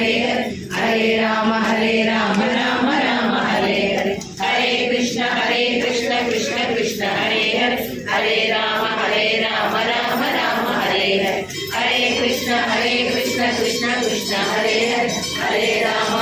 हरे हरे राम राम राम हरे हरे हरे कृष्ण कृष्ण कृष्ण हरे हरे हरे राम राम राम हरे हरे हरे कृष्ण कृष्ण कृष्ण हरे हरे हरे राम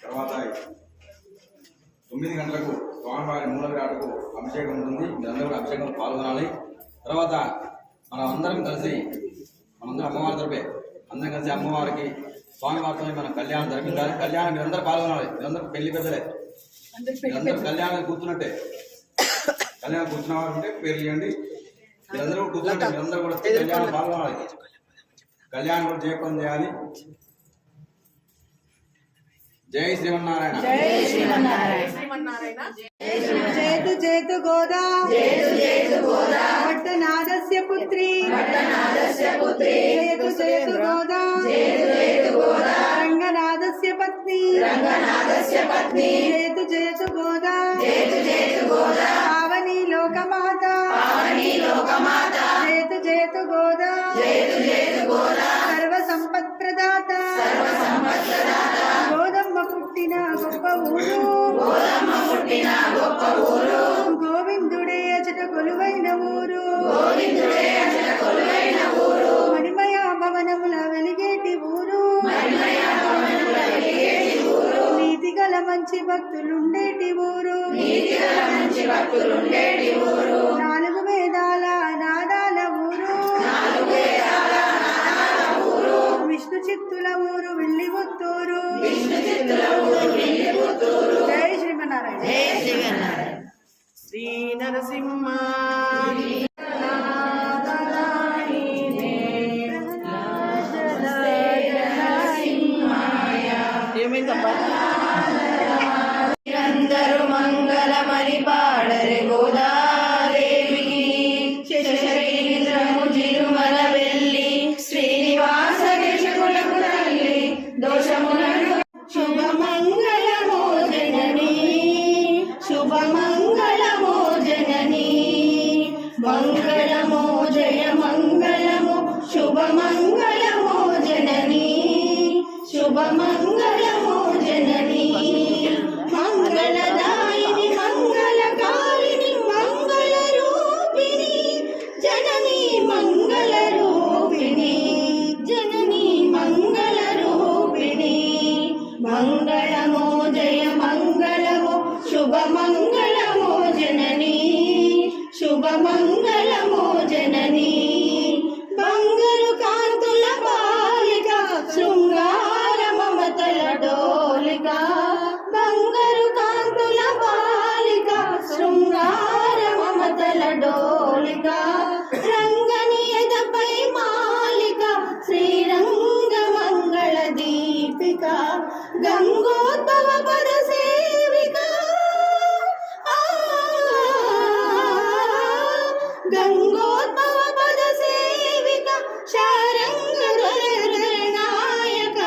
తర్వాత 9 గంటలకు స్వామివారి మూలవిరాటకు అభిషేకం ఉంటుంది. మీరందరూ అభిషేకం పాల్గొనాలి. తర్వాత మనం అందరం కలిసి మనందరం అమ్మవారి తరపే అందరం కలిసి అమ్మవారికి స్వామివారితో మన కళ్యాణం జరిపించాలి. కళ్యాణం మీరందరూ పాల్గొనాలి. మీరందరూ పెళ్లి పెద్దలే, మీరందరూ కళ్యాణం కూర్చున్నట్టే. కళ్యాణం కూర్చున్న వారు ఉంటే పేర్లు ఇవ్వండి. మీరందరూ కూర్చున్నట్టే, మీరందరూ కూడా కళ్యాణం పాల్గొనాలి. కళ్యాణం కూడా జయప్రదం చేయాలి. జై శ్రీమన్నారాయణ. జయతు జయతు గోదా భట్టనాదస్య పుత్రీ జయతు జయతు గోదా రంగనాథస్య పత్ని జయతు జయతు గోదా పావని లోకమాత జయతు జయతు గోదా సర్వ సంపత్ ప్రదాత గోదమ్మ పుట్టిన గొప్ప ఊరు గోవిందుడే అచట కొలువైన ఊరు మణిమయ భవనముల వెలిగేటి ఊరు నీతిగల మంచి భక్తులుండేటి ఊరు నాలుగు వేదాల నాదాల ఊరు విష్ణు చిత్తుల ఊరు వెళ్ళివత్తూరు జయ శ్రీమన్నారాయణ. శ్రీ నరసింహ ఏమైందబ్బా? అందరూ మంగళమని పాడరే గోదాదేవికి శశరీంద్రము జిరుమల వెళ్ళి శ్రీనివాస దేశకులకు తల్లి దోషములను శుభమంగళమో జననీ శుభమంగళమో జననీ మంగళమో జయ మంగళమో శుభమంగళమో జననీ శుభమంగళమో జననీ మంగళదాయిని మంగళకారిణి మంగళరూపిణి జననీ మంగళరూపిణి జననీ మంగళరూపిణి మంగళమో జయ మంగళమో శుభమంగళమో జననీ శుభమంగళమో జననీ బంగారు కాంతుల బాలిక శృంగార మమతల డోలిక బంగారు కాంతుల బాలిక శృంగార మమతల డోలిక రంగని ఎదపై మాలిక శ్రీరంగ మంగళ దీపిక గంగోద్భవ పద సేవిక గంగోద్భవ పద సేవిక శారంగ నాయక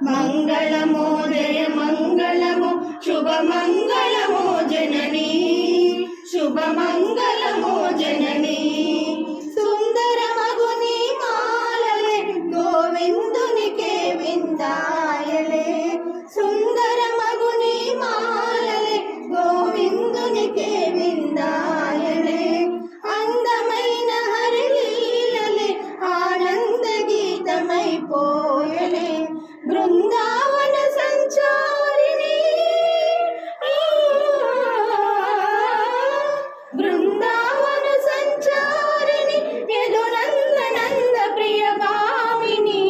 మంగళమో జయ మంగళమో శుభమంగళమో జననీ శుభమంగళమో జననీ సుందర మగుని మాలలే గోవిందునికే విందాయలే సుందర మగుని మాలలే గోవిందునికే విందాయలే అందమైన హరిలీలలే ఆనంద గీతమైపోయలే బృందావన సంచారిణి బృందావన సంచారిణి యదునందనంద ప్రియగామిని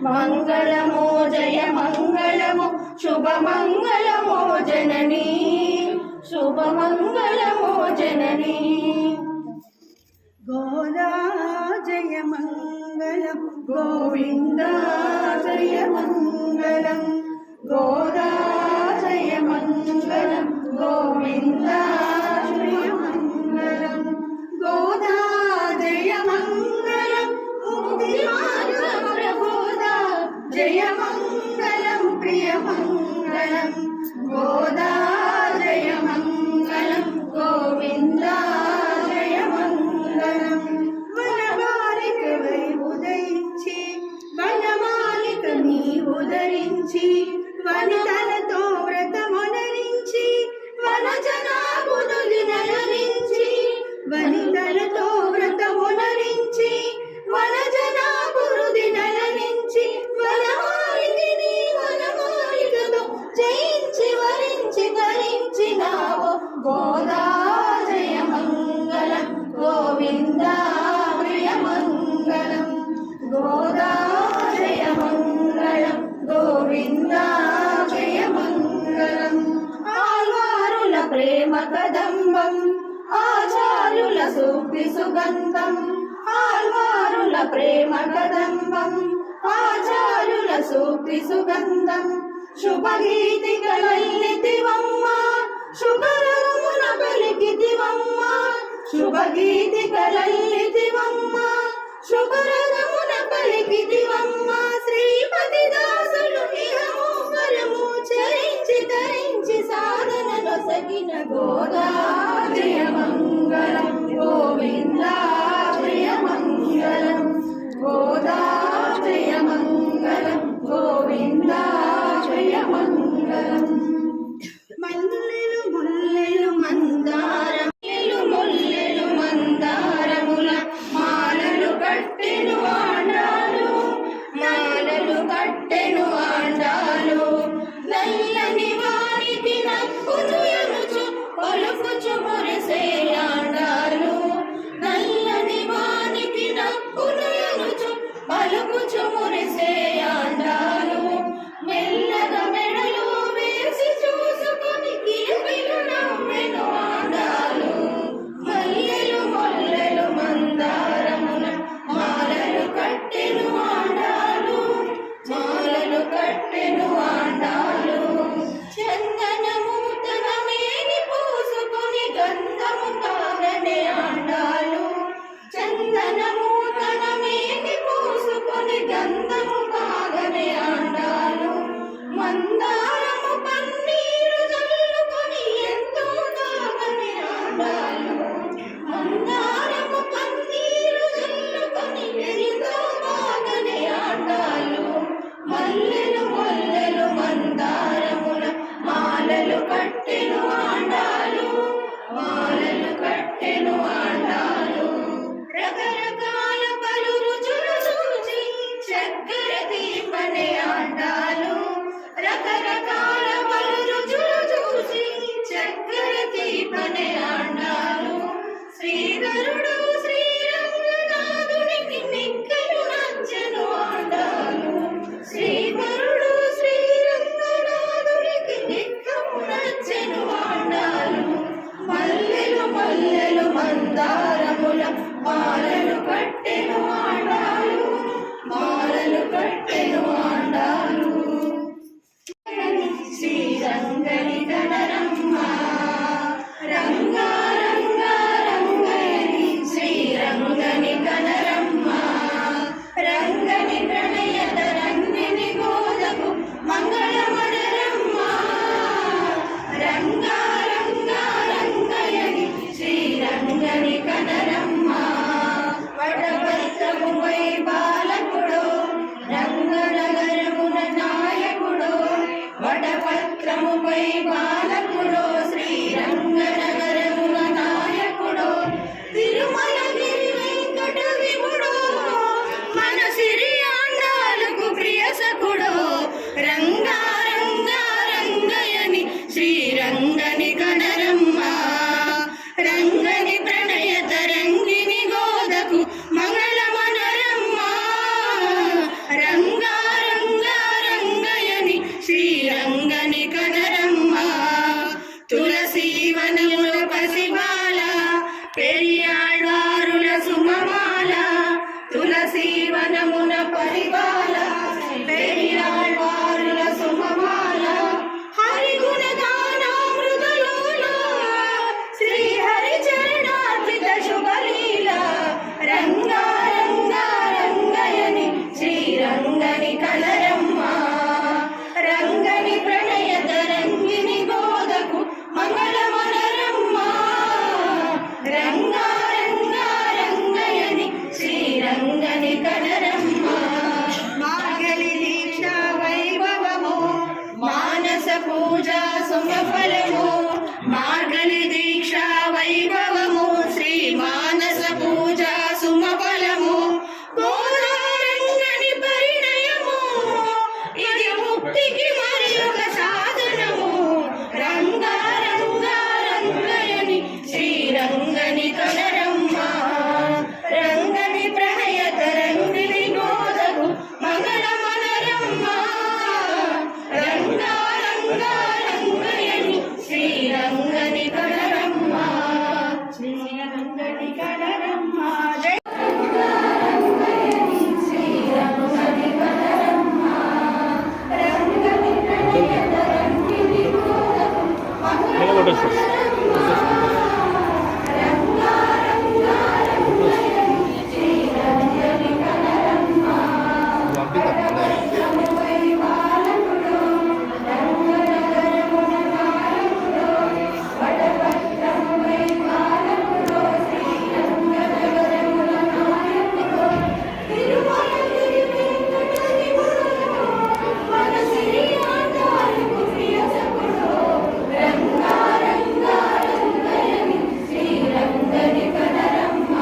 మంగళమో జయ మంగళమో శుభమంగళమో జననీ శుభమంగళమో జననీ గోదా జయ మంగళం గోవింద జయ మంగళం గోదా జయ మంగళం గోవింద జయ మంగళం గోదా జయ మంగళం గోదా జయ మంగళం ప్రియ మంగళం గోదా జయ మంగళం గోవింద జయ మంగళం వనమాలికవై ఉదయించి వనమాలిక నీ ఉదరించి వనితలతో వ్రతమునరించి వనజనాభునులు నలరించి వనితలతో వ్రతమునరించి వనజనాభురుది నలరించి వనమాలికని వనమాలికతో జయించి వరించి ధరించినావు గోదా జయ మంగళం గోవింద ప్రియ మంగళం గోదా జయ మంగళం గోవింద జయ మంగళం ఆల్వారుల ప్రేమ కదంబం ఆచార్యుల సూక్తి సుగంధం ఆల్వారుల ప్రేమ కదంబం ఆచార్యుల సూక్తి సుగంధం శుభగీతికలల్లితివమ్మ శుభరమున పలికితివమ్మ శుభగీతికలల్లితివమ్మ శుభరమున పలికితివమ్మ శ్రీపతి దాసులు ఇహము పరము చరించి ధరించి సాధన నొసగిన గోదా జయ మంగళం గోవింద జయ మంగళం గోదా జయ మంగళం గోవింద జయ మంగళం మల్లెలు ముల్లెలు మందారం ముల్లెలు మందారముల మాలలు కట్టెను ఆండాలు మాలలు కట్టెను ఆండాలు నల్లని వారికి నక్కును ఎనుచు పలుకుచు మురిసే ఆండాలు నల్లని వారికి నక్కును ఎనుచు రంగని కనరమ్మ రంగా రంగా రంగని శ్రీరంగని కనరమ్మ రంగని ప్రణయత రంగిని గోదకు మంగళమనరమ్మ రంగా రంగా రంగయని శ్రీరంగని కనరమ్మ వటపత్రముపై బాలకుడు రంగనగరమున నాయకుడు వటపత్రముపై బాలకుడు శ్రీరంగనగరమున నాయకుడు తిరుమలగిరి వెంకట విభుడు మన సిరి ఆండాలకు ప్రియసకుడు రంగా రంగా రంగయని శ్రీరంగని కనరమ్మ రంగని ప్రణయత రంగిని గోదకు మంగళమనరమ్మ రంగా రంగా రంగయని శ్రీరంగని కనరమ్మ తులసీవనముల పసిబాల పెరియాళ్వారుల సుమమాల తులసీవనమున పరిబాల పెరియాళ్వారుల సుమమాల హరిగుణ గానామృతలోల శ్రీ హరి చరణార్పిత శుభలీల రంగా రంగా రంగయని శ్రీరంగని కనరమ్మ రంగని ప్రణయత రంగిని గోదకు మంగళమనరమ్మ రంగా రంగా రంగయని శ్రీరంగని కనరమ్మ మార్గలి దీక్ష వైభవము మానస పూజా సుమఫలము మార్గలి దీక్ష వైభవము శ్రీ మానస పూజా సుమఫలము గోదారంగని పరిణయము ఇది ముక్తికి మరి ఒక సాధనము రంగా రంగా రంగయని శ్రీరంగని కనరమ్మ రంగని ప్రణయత రంగిని గోదకు మంగళమనరమ్మ రంగా రంగా రంగయని శ్రీరంగని కనరమ్మ శ్రీరంగని కనరమ్మ జై శ్రీరంగని కనరమ్మ రంగని ప్రణయత రంగిని గోదకు మంగళమనరమ్మ రంగా రంగా రంగయని శ్రీరంగని కనరమ్మ వటపత్రముపై బాలకుడు రంగనగరమున నాయకుడు వటపత్రముపై బాలకుడు శ్రీరంగనగరమున నాయకుడు తిరుమలగిరి వెంకట విభుడు మన సిరి ఆండాలకు ప్రియసకుడు రంగా రంగా రంగయని శ్రీరంగని కనరమ్మ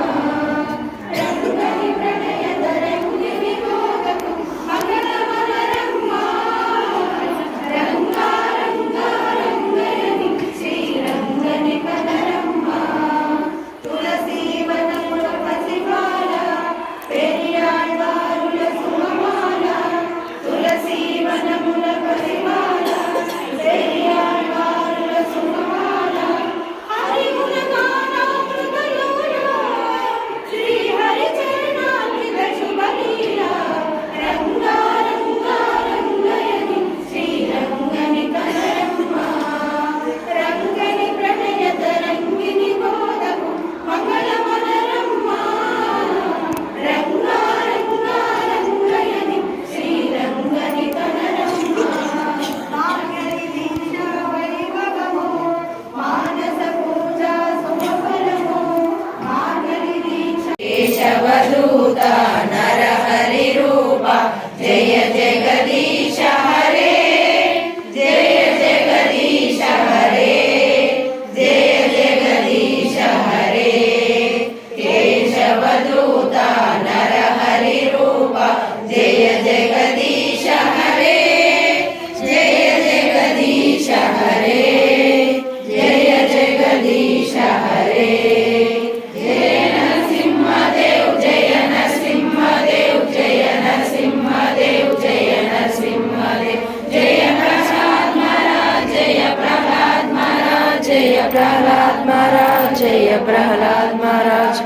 రంగని ప్రణయత రంగిని గోదకు మంగళమనరమ్మ రంగా రంగా రంగయని శ్రీరంగని కనరమ్మ తులసీవనముల పసిబాల పెరియాళ్వారుల సుమమాల తులసీవనముల పసిబాల పెరియాళ్వారుల సుమమాల హరిగుణ గానామృతలోల శ్రీ హరి చరణార్పిత శుభలీల రంగా రంగా రంగయని శ్రీరంగని కనరమ్మ రంగని ప్రణయత రంగిని గోదకు మంగళమనరమ్మ రంగా రంగా రంగయని శ్రీరంగని కనరమ్మ మార్గలి దీక్ష వైభవము మానస పూజా సుమఫలము మార్గలి దీక్ష కేశవదూత నరహరి రూప జయ జగదీశ హరే జయ జగదీశ హరే జయ జగదీశ హరే కేశవదూత నరహరి రూప జయ జగదీశ హరే జయ జగదీశ హరే జయ జగదీశ హరే జయ నరసింహదేవ్ జయ నరసింహదేవ్ జయ నరసింహదేవ్ జయ నరసింహదేవ్ జయ ప్రహ్లాద్ మహారాజ్ జయ ప్రహ్లాద్ మహారాజ్ జయ ప్రహ్లాద్ మహారాజ్ జయ ప్రహ్లాద్ మహారాజ్